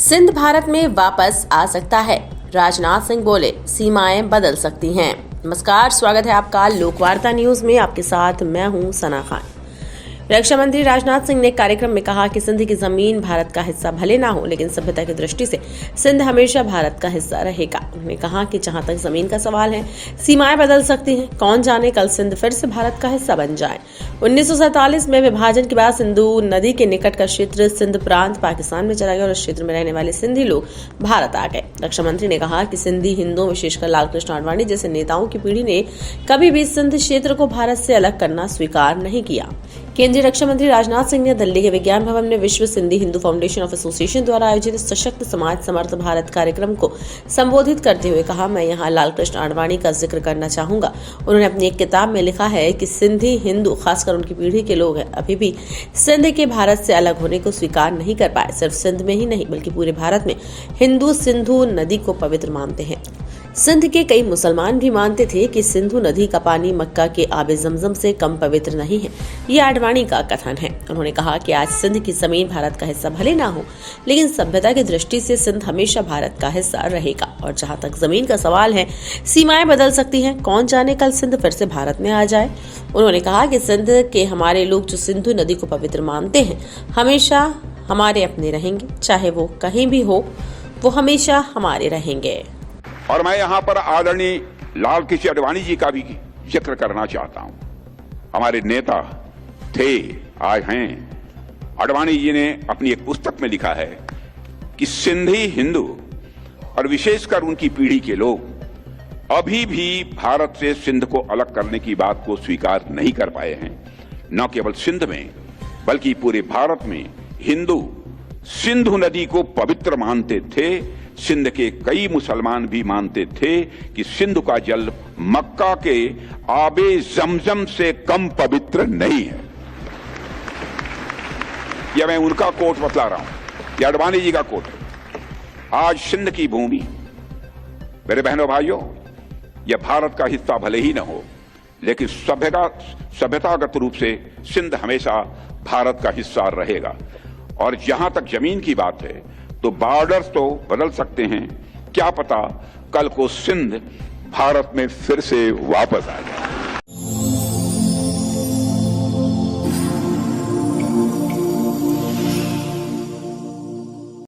सिंध भारत में वापस आ सकता है, राजनाथ सिंह बोले सीमाएं बदल सकती हैं। नमस्कार, स्वागत है आपका लोकवार्ता न्यूज में। आपके साथ मैं हूं सना खान। रक्षा मंत्री राजनाथ सिंह ने कार्यक्रम में कहा कि सिंध की जमीन भारत का हिस्सा भले ना हो, लेकिन सभ्यता की दृष्टि से सिंध हमेशा भारत का हिस्सा रहेगा। उन्होंने कहा कि जहां तक जमीन का सवाल है, सीमाएं बदल सकती हैं। कौन जाने कल सिंध फिर से भारत का हिस्सा बन जाए। 1947 में विभाजन के बाद सिंधु नदी के निकट का क्षेत्र सिंध प्रांत पाकिस्तान में चला गया और इस क्षेत्र में रहने वाले सिंधी लोग भारत आ गए। रक्षा मंत्री ने कहा कि सिंधी हिंदुओं, विशेषकर लालकृष्ण आडवाणी जैसे नेताओं की पीढ़ी ने कभी भी सिंध क्षेत्र को भारत से अलग करना स्वीकार नहीं किया। केंद्रीय रक्षा मंत्री राजनाथ सिंह ने दिल्ली के विज्ञान भवन में विश्व Sindhi Hindu foundation of association द्वारा आयोजित सशक्त समाज समर्थ भारत कार्यक्रम को संबोधित करते हुए कहा, मैं यहाँ लालकृष्ण आडवाणी का जिक्र करना चाहूंगा। उन्होंने अपनी एक किताब में लिखा है कि सिंधी हिंदू, खासकर उनकी पीढ़ी के लोग हैं, अभी भी सिंध के भारत से अलग होने को स्वीकार नहीं कर पाए। सिर्फ सिंध में ही नहीं बल्कि पूरे भारत में हिंदू सिंधु नदी को पवित्र मानते हैं। सिंध के कई मुसलमान भी मानते थे कि सिंधु नदी का पानी मक्का के आबे जमजम से कम पवित्र नहीं है। ये आडवाणी का कथन है। उन्होंने कहा कि आज सिंध की जमीन भारत का हिस्सा भले ना हो, लेकिन सभ्यता की दृष्टि से सिंध हमेशा भारत का हिस्सा रहेगा। और जहां तक जमीन का सवाल है, सीमाएं बदल सकती हैं। कौन जाने कल सिंध फिर से भारत में आ जाए। उन्होंने कहा कि सिंध के हमारे लोग जो सिंधु नदी को पवित्र मानते हैं, हमेशा हमारे अपने रहेंगे। चाहे वो कहीं भी हो, वो हमेशा हमारे रहेंगे। और मैं यहाँ पर आदरणीय लालकृष्ण आडवाणी जी का भी जिक्र करना चाहता हूँ। हमारे नेता थे, आज हैं। आडवाणी जी ने अपनी एक पुस्तक में लिखा है कि सिंधी हिंदू और विशेषकर उनकी पीढ़ी के लोग अभी भी भारत से सिंध को अलग करने की बात को स्वीकार नहीं कर पाए हैं। न केवल सिंध में बल्कि पूरे भारत में हिंदू सिंधु नदी को पवित्र मानते थे। सिंध के कई मुसलमान भी मानते थे कि सिंध का जल मक्का के आबे जमजम से कम पवित्र नहीं है। यह मैं उनका कोट बतला रहा हूं, यह आडवाणी जी का कोट है। आज सिंध की भूमि, मेरे बहनों भाइयों, यह भारत का हिस्सा भले ही न हो, लेकिन सभ्यतागत रूप से सिंध हमेशा भारत का हिस्सा रहेगा। और जहां तक जमीन की बात है, तो बॉर्डर्स तो बदल सकते हैं। क्या पता कल को सिंध भारत में फिर से वापस आ जाए।